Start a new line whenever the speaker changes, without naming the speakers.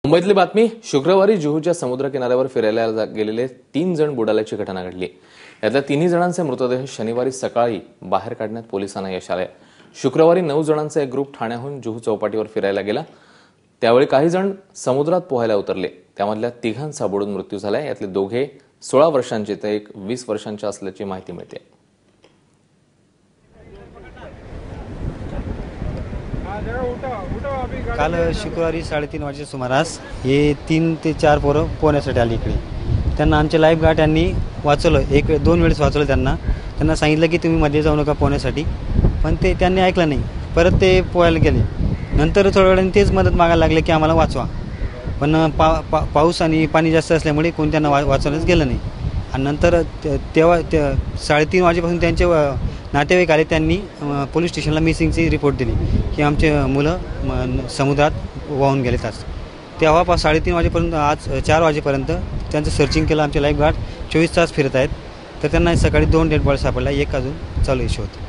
मुंबईतली बातमी. शुक्रवारी जुहूच्या समुद्र किनाऱ्यावर फिरायला गेलेले 3 जण बुडाल्याची घटना घडली. यातल्या 3 जणांचे मृतदेह शनिवारी सकाळी बाहेर काढण्यात पोलिसांना यश आले. शुक्रवारी 9 जणांचा एक ग्रुप ठाण्याहून जुहू चौपाटीवर फिरायला गेला. त्यावेळी काही जण समुद्रात पोहायला उतरले. त्यामधल्या 3घांचा बुडून मृत्यू झाला. यातले दोघे 16 वर्षांचे तर एक 20 वर्षांचे असल्याची माहिती मिळते.
काल शुक्रवारी 3:30 वाजेच्या सुमारास हे 3 ते 4 पोरं पोहण्यासाठी आली इकडे. त्यांना आमचे लाईफ गार्ड यांनी वाचवलं. 1-2 वेळेस वाचवलं. त्यांना सांगितलं की तुम्ही मध्ये जाऊ नका पोहण्यासाठी, पण त्यांनी ऐकलं नाही. परत ते पोहायला गेले. नंतर थोड्या वेळाने तेच मदत मागायला लागले की आम्हाला वाचवा, पण पाऊस आणि पाणी जास्त असल्यामुळे कोणी त्यांना वाचवण्यास गेलं नाही. आणि नंतर तेव्हा 3:30 वाजेपासून त्यांचे नातेवाईक आले. त्यांनी पोलीस स्टेशनला मिसिंगची रिपोर्ट दिली की आमचे मुलं समुद्रात वाहून गेलेत. आज तेव्हा 3:30 वाजेपर्यंत आज 4 वाजेपर्यंत त्यांचं सर्चिंग केलं. आमचे लाईफ गार्ड 24 तास फिरत आहेत. तर त्यांना सकाळी 2 डेड बॉडी सापडला. एक अजून चालू आहे शोध.